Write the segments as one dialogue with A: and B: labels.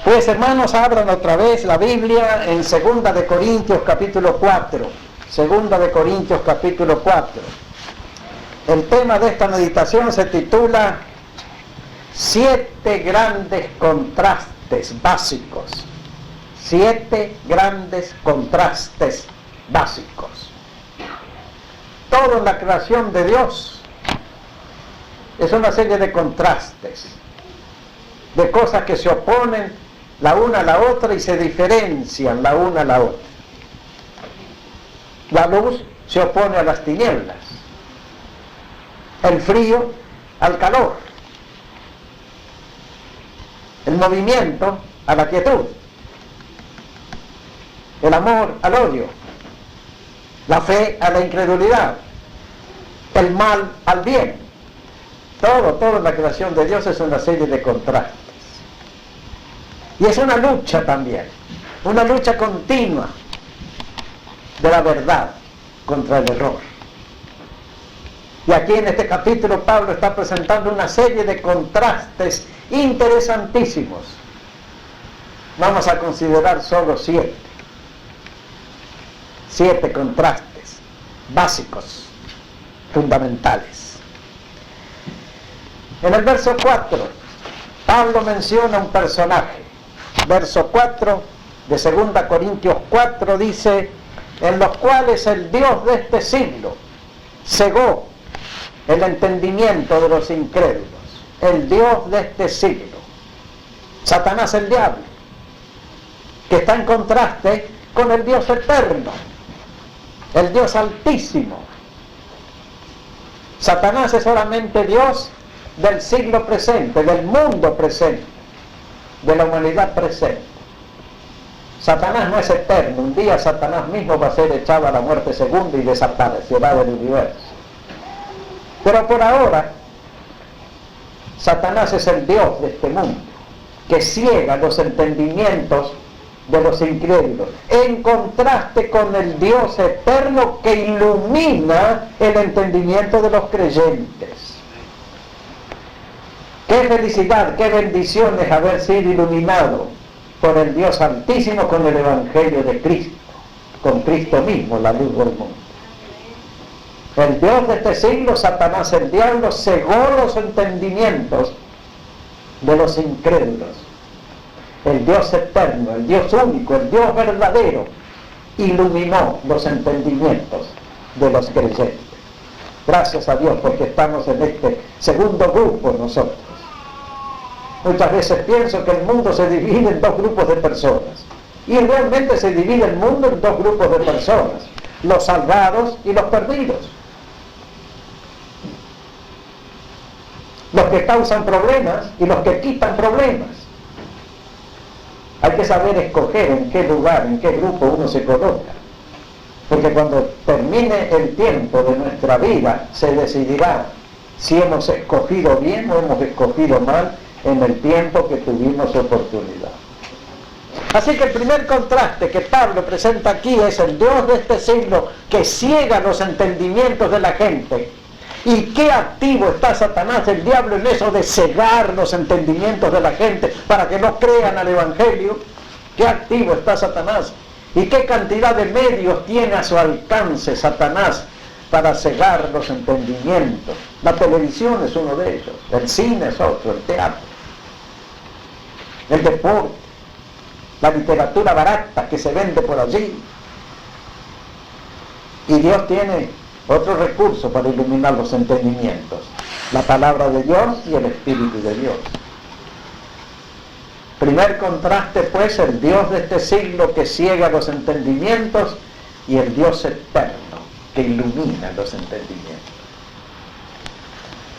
A: Pues hermanos, abran otra vez la Biblia en 2 de Corintios capítulo 4. 2 de Corintios capítulo 4. El tema de esta meditación se titula 7 grandes contrastes básicos. 7 grandes contrastes básicos. Todo en la creación de Dios es una serie de contrastes, de cosas que se oponen la una a la otra y se diferencian la una a la otra. La luz se opone a las tinieblas, el frío al calor, el movimiento a la quietud, el amor al odio, la fe a la incredulidad, el mal al bien. Todo en la creación de Dios es una serie de contrastes. Y es una lucha también, una lucha continua de la verdad contra el error. Y aquí en este capítulo Pablo está presentando una serie de contrastes interesantísimos. Vamos a considerar solo 7. 7 contrastes básicos, fundamentales. En el verso 4, Pablo menciona un personaje. Verso 4 de 2 Corintios 4 dice: en los cuales el Dios de este siglo cegó el entendimiento de los incrédulos. El Dios de este siglo, Satanás el diablo, que está en contraste con el Dios eterno, el Dios altísimo. Satanás es solamente Dios del siglo presente, del mundo presente, de la humanidad presente. Satanás no es eterno. Un día Satanás mismo va a ser echado a la muerte segunda y desaparecerá del universo. Pero por ahora, Satanás es el Dios de este mundo, que ciega los entendimientos de los incrédulos, en contraste con el Dios eterno que ilumina el entendimiento de los creyentes. Qué felicidad, qué bendición es haber sido iluminado por el Dios Altísimo con el Evangelio de Cristo, con Cristo mismo, la luz del mundo. El Dios de este siglo, Satanás el diablo, cegó los entendimientos de los incrédulos. El Dios eterno, el Dios único, el Dios verdadero, iluminó los entendimientos de los creyentes. Gracias a Dios porque estamos en este segundo grupo nosotros. Muchas veces pienso que el mundo se divide en 2 grupos de personas. Y realmente se divide el mundo en 2 grupos de personas: los salvados y los perdidos. Los que causan problemas y los que quitan problemas. Hay que saber escoger en qué lugar, en qué grupo uno se coloca. Porque cuando termine el tiempo de nuestra vida, se decidirá si hemos escogido bien o hemos escogido mal en el tiempo que tuvimos oportunidad. Así que el primer contraste que Pablo presenta aquí es el Dios de este siglo que ciega los entendimientos de la gente. ¿Y qué activo está Satanás, el diablo, en eso de cegar los entendimientos de la gente para que no crean al Evangelio? ¿Qué activo está Satanás? ¿Y qué cantidad de medios tiene a su alcance Satanás para cegar los entendimientos? La televisión es uno de ellos, el cine es otro, el teatro, el deporte, la literatura barata que se vende por allí. Y Dios tiene otro recurso para iluminar los entendimientos: la palabra de Dios y el Espíritu de Dios. Primer contraste, pues, el Dios de este siglo que ciega los entendimientos y el Dios eterno que ilumina los entendimientos.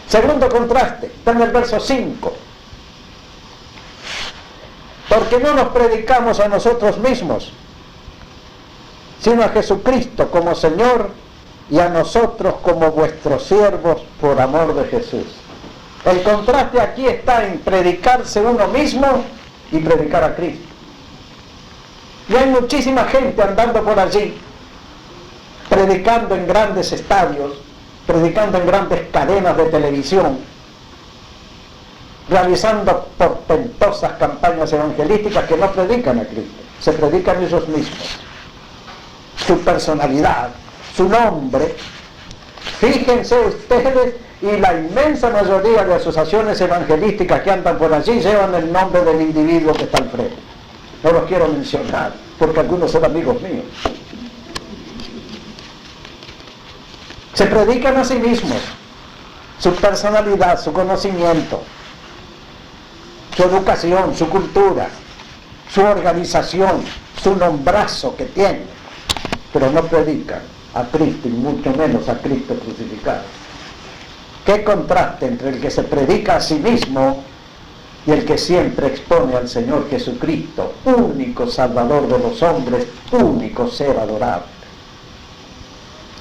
A: Segundo contraste, está en el verso 5. Porque no nos predicamos a nosotros mismos, sino a Jesucristo como Señor y a nosotros como vuestros siervos por amor de Jesús. El contraste aquí está en predicarse uno mismo y predicar a Cristo. Y hay muchísima gente andando por allí, predicando en grandes estadios, predicando en grandes cadenas de televisión, realizando portentosas campañas evangelísticas que no predican a Cristo, se predican ellos mismos, su personalidad, su nombre. Fíjense ustedes, y la inmensa mayoría de asociaciones evangelísticas que andan por allí llevan el nombre del individuo que está al frente. No los quiero mencionar, porque algunos son amigos míos. Se predican a sí mismos, su personalidad, su conocimiento, su educación, su cultura, su organización, su nombrazo que tienen, pero no predican a Cristo y mucho menos a Cristo crucificado. ¿Qué contraste entre el que se predica a sí mismo y el que siempre expone al Señor Jesucristo, único Salvador de los hombres, único ser adorable?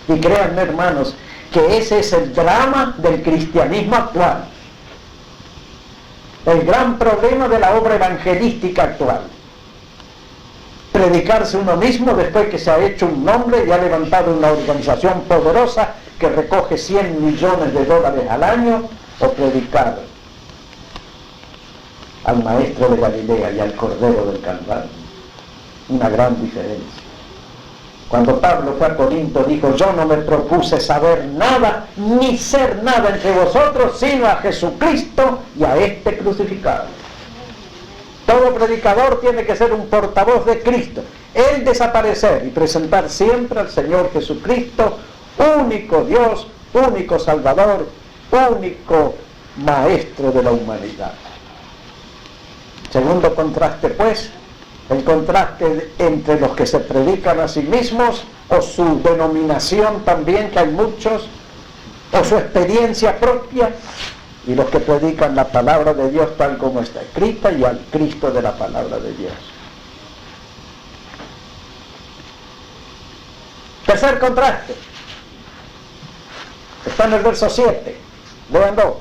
A: Y créanme, hermanos, que ese es el drama del cristianismo actual, el gran problema de la obra evangelística actual. Predicarse uno mismo después que se ha hecho un nombre y ha levantado una organización poderosa que recoge 100 millones de dólares al año, o predicar al Maestro de Galilea y al Cordero del Calvario. Una gran diferencia. Cuando Pablo fue a Corinto, dijo: yo no me propuse saber nada ni ser nada entre vosotros sino a Jesucristo y a este crucificado. Todo predicador tiene que ser un portavoz de Cristo, él desaparecer y presentar siempre al Señor Jesucristo, único Dios, único Salvador, único Maestro de la humanidad. Segundo contraste, pues, el contraste entre los que se predican a sí mismos, o su denominación también, que hay muchos, o su experiencia propia, y los que predican la palabra de Dios tal como está escrita y al Cristo de la palabra de Dios. Tercer contraste, está en el verso 7, léanlo.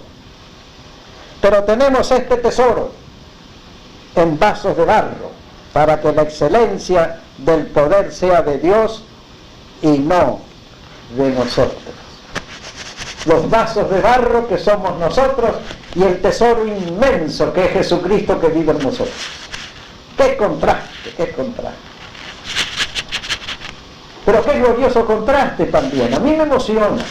A: Pero tenemos este tesoro en vasos de barro, para que la excelencia del poder sea de Dios y no de nosotros. Los vasos de barro que somos nosotros y el tesoro inmenso que es Jesucristo que vive en nosotros. ¡Qué contraste, qué contraste! Pero qué glorioso contraste también. A mí me emociona.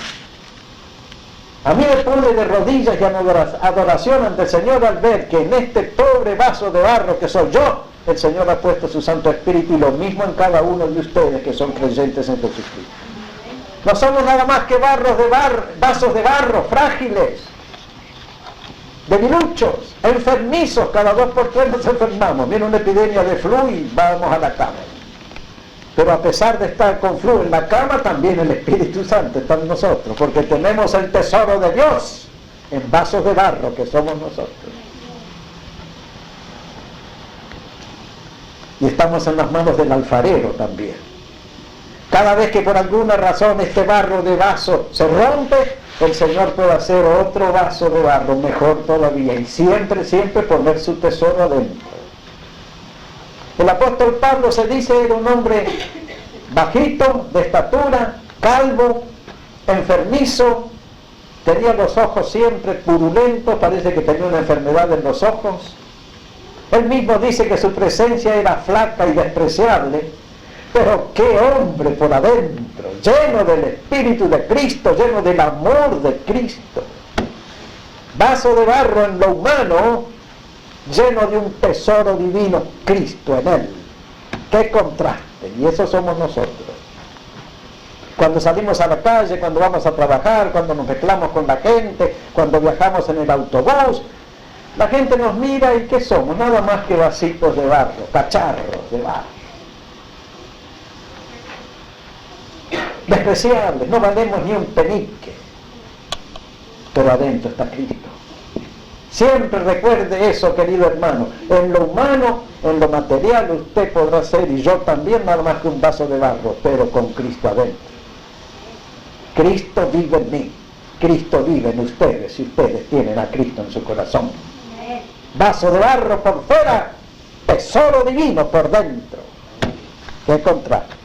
A: A mí me pone de rodillas y en adoración ante el Señor al ver que en este pobre vaso de barro que soy yo, el Señor ha puesto su Santo Espíritu, y lo mismo en cada uno de ustedes que son creyentes en Jesucristo. No somos nada más que vasos de barro frágiles, debiluchos, enfermizos. Cada 2 por 3 nos enfermamos. Viene una epidemia de flu y vamos a la cama. Pero a pesar de estar con flu en la cama, también el Espíritu Santo está en nosotros, porque tenemos el tesoro de Dios en vasos de barro que somos nosotros. Y estamos en las manos del alfarero también. Cada vez que por alguna razón este barro de vaso se rompe, el Señor puede hacer otro vaso de barro mejor todavía, y siempre, siempre poner su tesoro adentro. El apóstol Pablo, se dice, era un hombre bajito, de estatura, calvo, enfermizo, tenía los ojos siempre purulentos, parece que tenía una enfermedad en los ojos. Él mismo dice que su presencia era flaca y despreciable, pero qué hombre por adentro, lleno del Espíritu de Cristo, lleno del amor de Cristo. Vaso de barro en lo humano, lleno de un tesoro divino, Cristo en él. ¡Qué contraste! Y eso somos nosotros. Cuando salimos a la calle, cuando vamos a trabajar, cuando nos mezclamos con la gente, cuando viajamos en el autobús, la gente nos mira y ¿qué somos? Nada más que vasitos de barro, cacharros de barro. Despreciables, no valemos ni un penique, pero adentro está Cristo. Siempre recuerde eso, querido hermano. En lo humano, en lo material, usted podrá ser, y yo también, nada más que un vaso de barro, pero con Cristo adentro. Cristo vive en mí, Cristo vive en ustedes, si ustedes tienen a Cristo en su corazón. Vaso de barro por fuera, tesoro divino por dentro. ¿Qué contraste?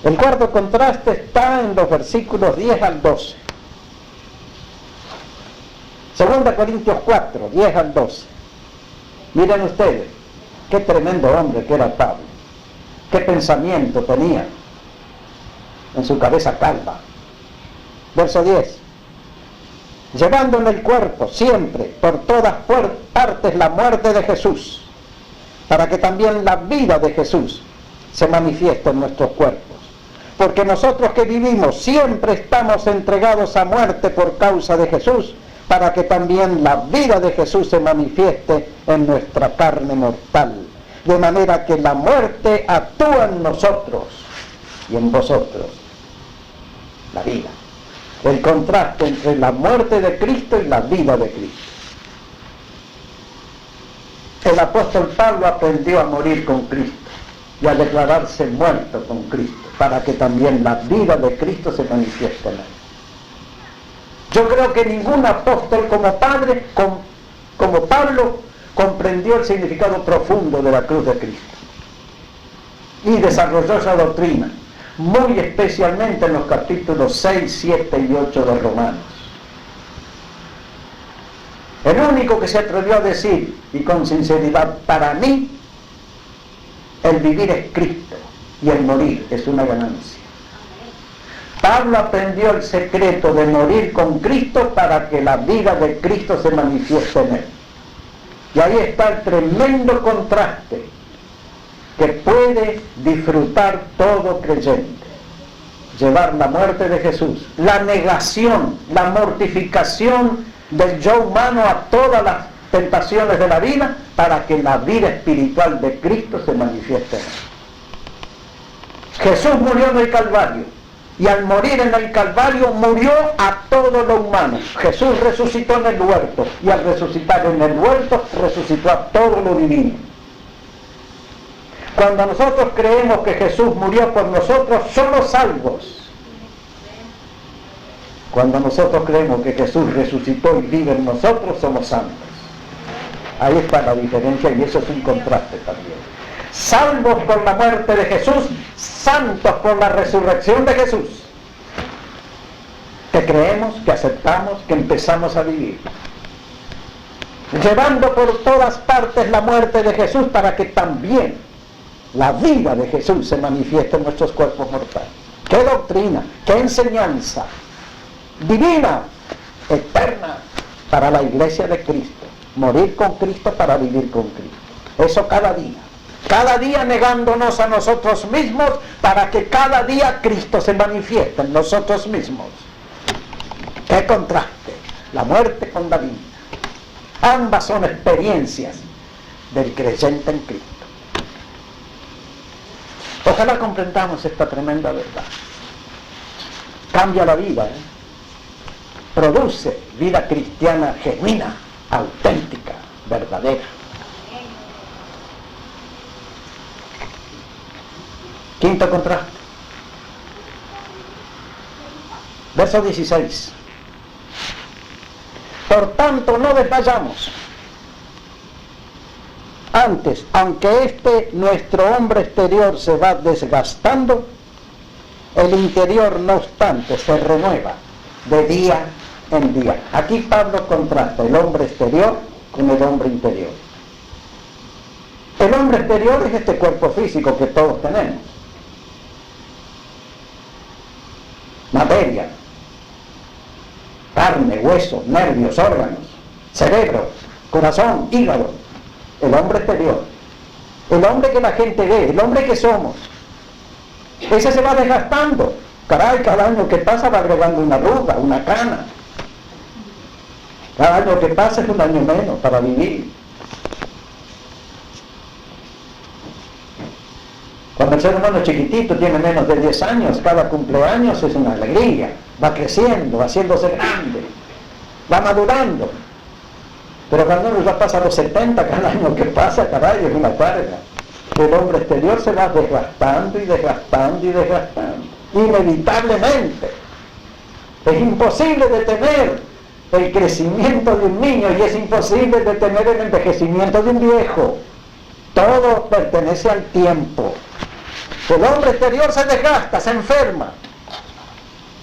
A: El cuarto contraste está en los versículos 10 al 12. 2 Corintios 4, 10 al 12. Miren ustedes, qué tremendo hombre que era Pablo. Qué pensamiento tenía en su cabeza calva. Verso 10. Llevando en el cuerpo siempre, por todas partes, la muerte de Jesús, para que también la vida de Jesús se manifieste en nuestros cuerpos. Porque nosotros que vivimos siempre estamos entregados a muerte por causa de Jesús, para que también la vida de Jesús se manifieste en nuestra carne mortal. De manera que la muerte actúa en nosotros y en vosotros la vida. El contraste entre la muerte de Cristo y la vida de Cristo. El apóstol Pablo aprendió a morir con Cristo y a declararse muerto con Cristo, para que también la vida de Cristo se manifieste en él. Yo creo que ningún apóstol como Pablo comprendió el significado profundo de la cruz de Cristo y desarrolló esa doctrina, muy especialmente en los capítulos 6, 7 y 8 de Romanos. El único que se atrevió a decir, y con sinceridad, para mí, el vivir es Cristo y el morir es una ganancia. Pablo aprendió el secreto de morir con Cristo para que la vida de Cristo se manifieste en él. Y ahí está el tremendo contraste que puede disfrutar todo creyente. Llevar la muerte de Jesús, la negación, la mortificación del yo humano a todas las tentaciones de la vida, para que la vida espiritual de Cristo se manifieste en él. Jesús murió en el Calvario, y al morir en el Calvario murió a todo lo humano. Jesús resucitó en el huerto, y al resucitar en el huerto resucitó a todo lo divino. Cuando nosotros creemos que Jesús murió por nosotros, somos salvos. Cuando nosotros creemos que Jesús resucitó y vive en nosotros, somos santos. Ahí está la diferencia, y eso es un contraste también. Salvos por la muerte de Jesús, santos por la resurrección de Jesús. Que creemos, que aceptamos, que empezamos a vivir. Llevando por todas partes la muerte de Jesús, para que también la vida de Jesús se manifieste en nuestros cuerpos mortales. ¡Qué doctrina! ¡Qué enseñanza! Divina, eterna, para la iglesia de Cristo. Morir con Cristo para vivir con Cristo. Eso cada día negándonos a nosotros mismos, para que cada día Cristo se manifieste en nosotros mismos. ¡Qué contraste! La muerte con la vida. Ambas son experiencias del creyente en Cristo. Ojalá comprendamos esta tremenda verdad. Cambia la vida, Produce vida cristiana genuina, auténtica, verdadera. Quinto contraste. Verso 16. Por tanto, no desmayamos. Antes, aunque nuestro hombre exterior se va desgastando, el interior, no obstante, se renueva de día en día. Aquí Pablo contrasta el hombre exterior con el hombre interior. El hombre exterior es este cuerpo físico que todos tenemos. Materia, carne, hueso, nervios, órganos, cerebro, corazón, hígado. El hombre exterior, el hombre que la gente ve, el hombre que somos, ese se va desgastando. Caray, cada año que pasa va agregando una arruga, una cana. Cada año que pasa es un año menos para vivir. Cuando el ser humano es chiquitito, tiene menos de 10 años, cada cumpleaños es una alegría. Va creciendo, va haciéndose grande, va madurando. Pero cuando uno ya pasa a los 70, cada año que pasa, caray, es una carga. El hombre exterior se va desgastando y desgastando y desgastando. Inevitablemente. Es imposible detener el crecimiento de un niño y es imposible detener el envejecimiento de un viejo. Todo pertenece al tiempo. El hombre exterior se desgasta, se enferma,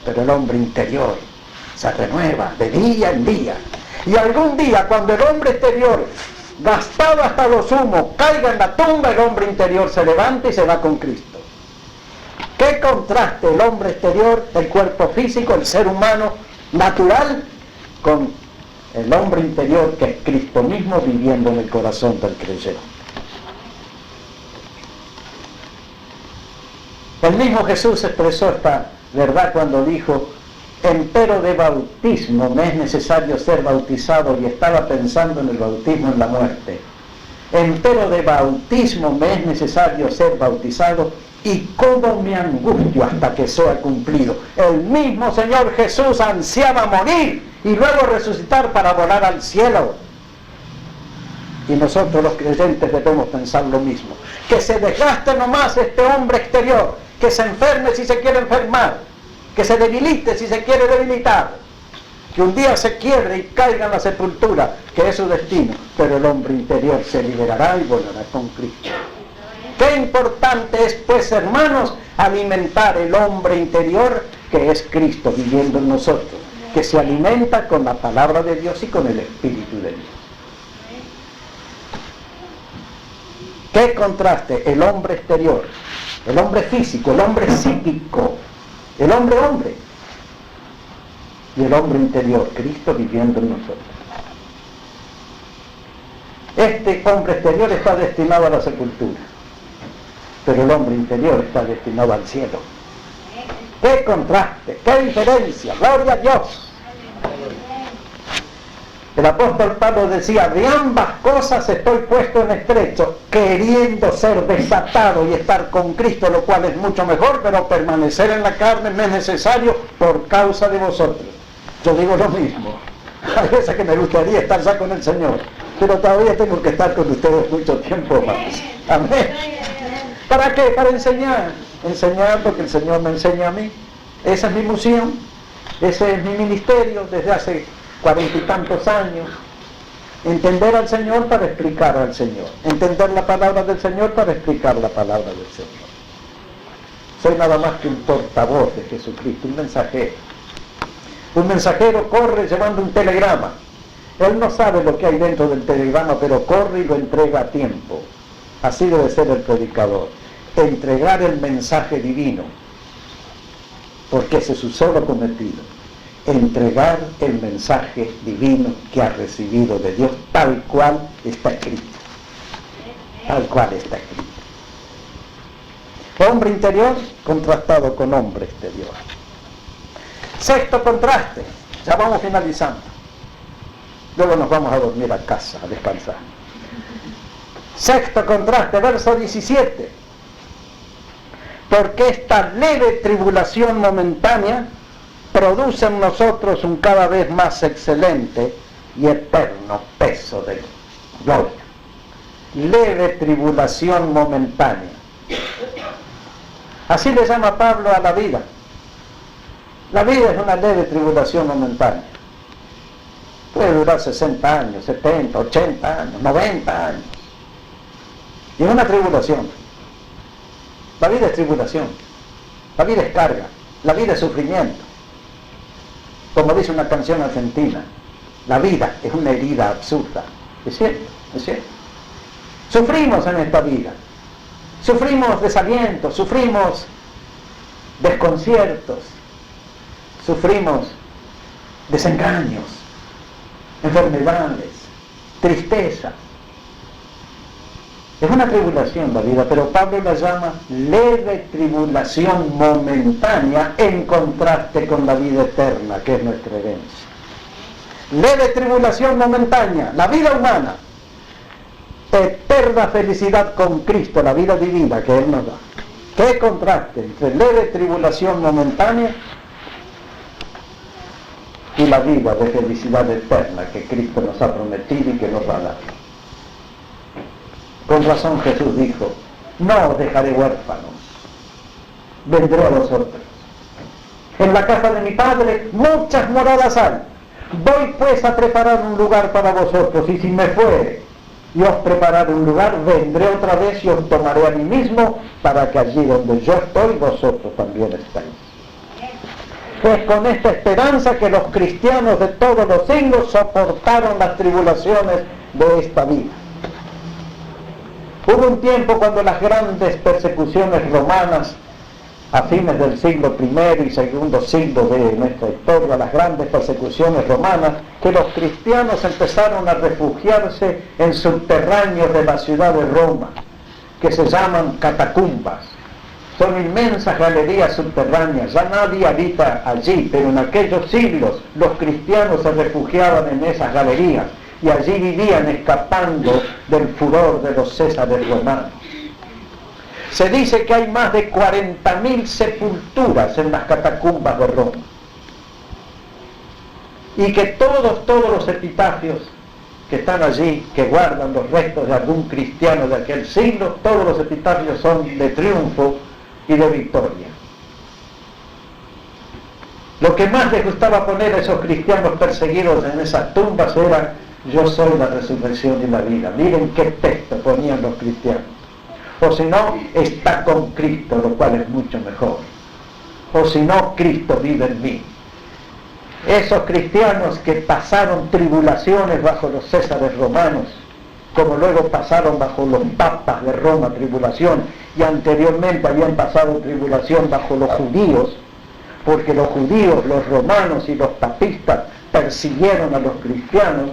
A: pero el hombre interior se renueva de día en día. Y algún día, cuando el hombre exterior, gastado hasta lo sumo, caiga en la tumba, el hombre interior se levanta y se va con Cristo. ¿Qué contraste el hombre exterior, el cuerpo físico, el ser humano natural, con el hombre interior que es Cristo mismo viviendo en el corazón del creyente? El mismo Jesús expresó esta verdad cuando dijo: empero de bautismo me es necesario ser bautizado, y estaba pensando en el bautismo en la muerte. Empero de bautismo me es necesario ser bautizado, y cómo me angustio hasta que sea cumplido. El mismo Señor Jesús ansiaba morir y luego resucitar para volar al cielo. Y nosotros los creyentes debemos pensar lo mismo. Que se desgaste nomás este hombre exterior, que se enferme si se quiere enfermar, que se debilite si se quiere debilitar, que un día se quiebre y caiga en la sepultura, que es su destino, pero el hombre interior se liberará y volará con Cristo. Qué importante es, pues, hermanos, alimentar el hombre interior, que es Cristo viviendo en nosotros, que se alimenta con la palabra de Dios y con el Espíritu de Dios. Qué contraste el hombre exterior, el hombre físico, el hombre psíquico, el hombre, y el hombre interior, Cristo viviendo en nosotros. Este hombre exterior está destinado a la sepultura, pero el hombre interior está destinado al cielo. ¡Qué contraste! ¡Qué diferencia! ¡Gloria a Dios! El apóstol Pablo decía: de ambas cosas estoy puesto en estrecho, queriendo ser desatado y estar con Cristo, lo cual es mucho mejor, pero permanecer en la carne me es necesario por causa de vosotros. Yo digo lo mismo. Hay veces que me gustaría estar ya con el Señor, pero todavía tengo que estar con ustedes mucho tiempo más. Amén. ¿Para qué? Para enseñar. Enseñar porque el Señor me enseña a mí. Esa es mi misión, ese es mi ministerio desde hace 40 y tantos años. Entender al Señor para explicar al Señor. Entender la palabra del Señor para explicar la palabra del Señor. Soy nada más que un portavoz de Jesucristo, un mensajero. Un mensajero corre llevando un telegrama. Él no sabe lo que hay dentro del telegrama, pero corre y lo entrega a tiempo. Así debe ser el predicador. Entregar el mensaje divino, porque ese es su solo cometido. Entregar el mensaje divino que ha recibido de Dios, tal cual está escrito. Tal cual está escrito. Hombre interior contrastado con hombre exterior. Sexto contraste, ya vamos finalizando. Luego nos vamos a dormir a casa, a descansar. Sexto contraste, verso 17. Porque esta leve tribulación momentánea produce en nosotros un cada vez más excelente y eterno peso de gloria. Leve tribulación momentánea. Así le llama Pablo a la vida. La vida es una leve tribulación momentánea. Puede durar 60 años, 70, 80 años, 90 años. Y es una tribulación. La vida es tribulación. La vida es carga. La vida es sufrimiento. Como dice una canción argentina, la vida es una herida absurda. Es cierto, es cierto. Sufrimos en esta vida. Sufrimos desalientos, sufrimos desconciertos, sufrimos desengaños, enfermedades, tristezas. Es una tribulación la vida, pero Pablo la llama leve tribulación momentánea en contraste con la vida eterna, que es nuestra herencia. Leve tribulación momentánea, la vida humana, eterna felicidad con Cristo, la vida divina que Él nos da. ¿Qué contraste entre leve tribulación momentánea y la vida de felicidad eterna que Cristo nos ha prometido y que nos va a dar? Con razón Jesús dijo: no os dejaré huérfanos, vendré a vosotros. En la casa de mi Padre muchas moradas hay. Voy pues a preparar un lugar para vosotros, y si me fuere y os prepararé un lugar, vendré otra vez y os tomaré a mí mismo, para que allí donde yo estoy, vosotros también estéis. Es con esta esperanza que los cristianos de todos los siglos soportaron las tribulaciones de esta vida. Hubo un tiempo cuando las grandes persecuciones romanas, a fines del siglo I y segundo siglo de nuestra historia, las grandes persecuciones romanas, que los cristianos empezaron a refugiarse en subterráneos de la ciudad de Roma, que se llaman catacumbas. Son inmensas galerías subterráneas, ya nadie habita allí, pero en aquellos siglos los cristianos se refugiaban en esas galerías y allí vivían escapando del furor de los césares romanos. Se dice que hay más de 40.000 sepulturas en las catacumbas de Roma y que todos los epitafios que están allí, que guardan los restos de algún cristiano de aquel siglo, todos los epitafios son de triunfo y de victoria. Lo que más les gustaba poner a esos cristianos perseguidos en esas tumbas era: yo soy la resurrección y la vida. Miren qué texto ponían los cristianos. O si no, está con Cristo, lo cual es mucho mejor. O si no, Cristo vive en mí. Esos cristianos que pasaron tribulaciones bajo los césares romanos, como luego pasaron bajo los papas de Roma tribulación, y anteriormente habían pasado tribulación bajo los judíos, porque los judíos, los romanos y los papistas persiguieron a los cristianos.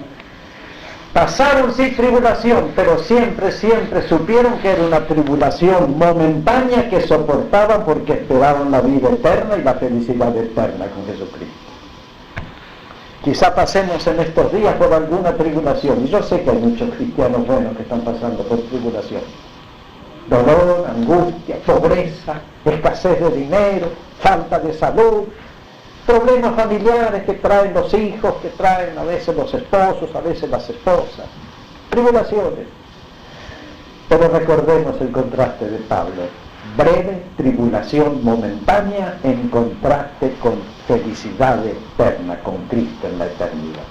A: Pasaron sí tribulación, pero siempre supieron que era una tribulación momentánea que soportaban porque esperaban la vida eterna y la felicidad eterna con Jesucristo. Quizá pasemos en estos días por alguna tribulación, y yo sé que hay muchos cristianos buenos que están pasando por tribulación. Dolor, angustia, pobreza, escasez de dinero, falta de salud, problemas familiares que traen los hijos, que traen a veces los esposos, a veces las esposas, tribulaciones. Pero recordemos el contraste de Pablo: breve tribulación momentánea en contraste con felicidad eterna con Cristo en la eternidad.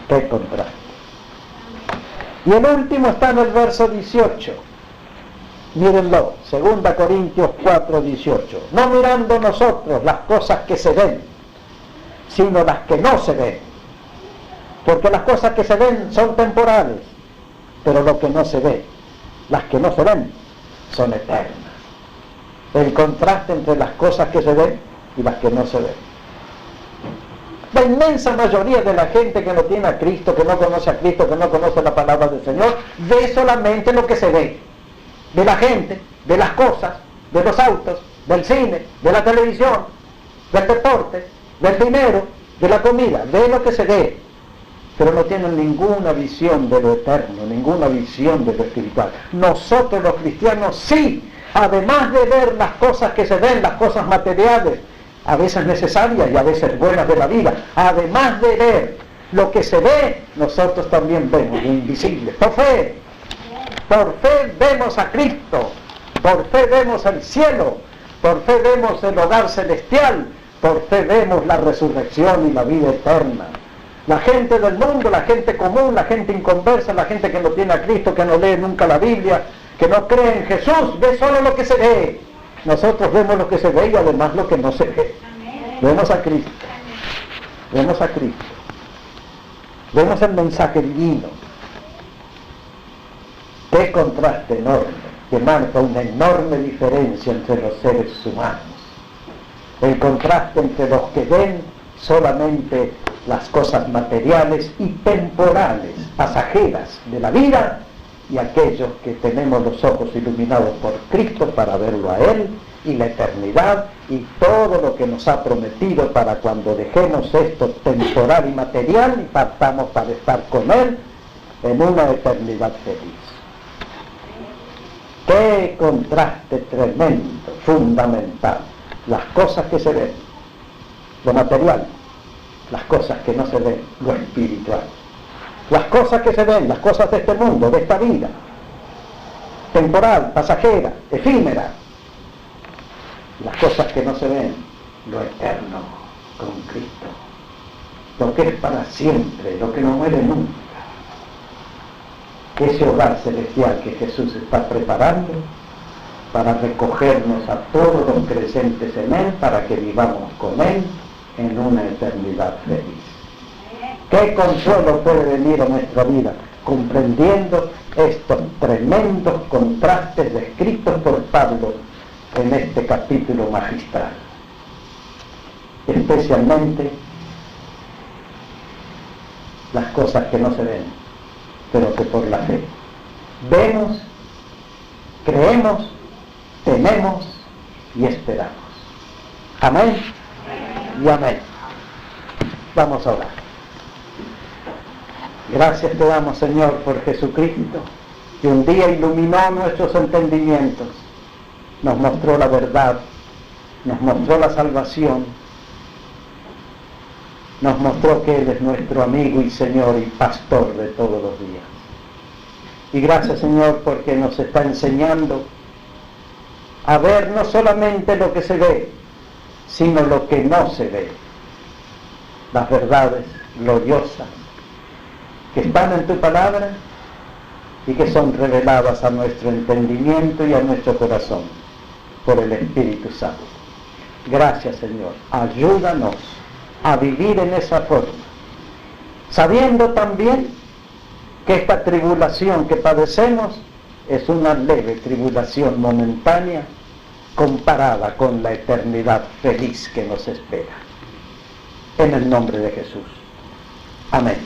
A: ¡Qué contraste! Y el último está en el verso 18. Mírenlo, 2 Corintios 4:18. No mirando nosotros las cosas que se ven, sino las que no se ven. Porque las cosas que se ven son temporales, pero lo que no se ve, las que no se ven, son eternas. El contraste entre las cosas que se ven y las que no se ven. La inmensa mayoría de la gente que no tiene a Cristo, que no conoce a Cristo, que no conoce la palabra del Señor, ve solamente lo que se ve. De la gente, de las cosas, de los autos, del cine, de la televisión, del deporte, del dinero, de la comida, ve lo que se ve, pero no tienen ninguna visión de lo eterno, ninguna visión de lo espiritual. Nosotros los cristianos sí, además de ver las cosas que se ven, las cosas materiales, a veces necesarias y a veces buenas de la vida, además de ver lo que se ve, nosotros también vemos lo invisible, por fe. Por fe vemos a Cristo, por fe vemos el cielo, por fe vemos el hogar celestial, por fe vemos la resurrección y la vida eterna. La gente del mundo, la gente común, la gente inconversa, la gente que no tiene a Cristo, que no lee nunca la Biblia, que no cree en Jesús, ve solo lo que se ve. Nosotros vemos lo que se ve y además lo que no se ve. Vemos a Cristo, vemos a Cristo, vemos el mensaje divino. Qué contraste enorme, que marca una enorme diferencia entre los seres humanos. El contraste entre los que ven solamente las cosas materiales y temporales, pasajeras de la vida, y aquellos que tenemos los ojos iluminados por Cristo para verlo a Él y la eternidad y todo lo que nos ha prometido para cuando dejemos esto temporal y material y partamos para estar con Él en una eternidad feliz. ¡Qué contraste tremendo, fundamental! Las cosas que se ven, lo material; las cosas que no se ven, lo espiritual. Las cosas que se ven, las cosas de este mundo, de esta vida, temporal, pasajera, efímera. Las cosas que no se ven, lo eterno con Cristo. Lo que es para siempre, lo que no muere nunca. Ese hogar celestial que Jesús está preparando para recogernos a todos los creyentes en Él, para que vivamos con Él en una eternidad feliz. ¿Qué consuelo puede venir a nuestra vida comprendiendo estos tremendos contrastes descritos por Pablo en este capítulo magistral? Especialmente las cosas que no se ven, pero que por la fe vemos, creemos, tememos y esperamos. Amén y amén. Vamos a orar. Gracias te damos, Señor, por Jesucristo, que un día iluminó nuestros entendimientos, nos mostró la verdad, nos mostró la salvación, nos mostró que Él es nuestro amigo y Señor y pastor de todos los días. Y gracias, Señor, porque nos está enseñando a ver no solamente lo que se ve, sino lo que no se ve. Las verdades gloriosas que están en tu palabra y que son reveladas a nuestro entendimiento y a nuestro corazón por el Espíritu Santo. Gracias, Señor. Ayúdanos a vivir en esa forma, sabiendo también que esta tribulación que padecemos es una leve tribulación momentánea comparada con la eternidad feliz que nos espera. En el nombre de Jesús. Amén.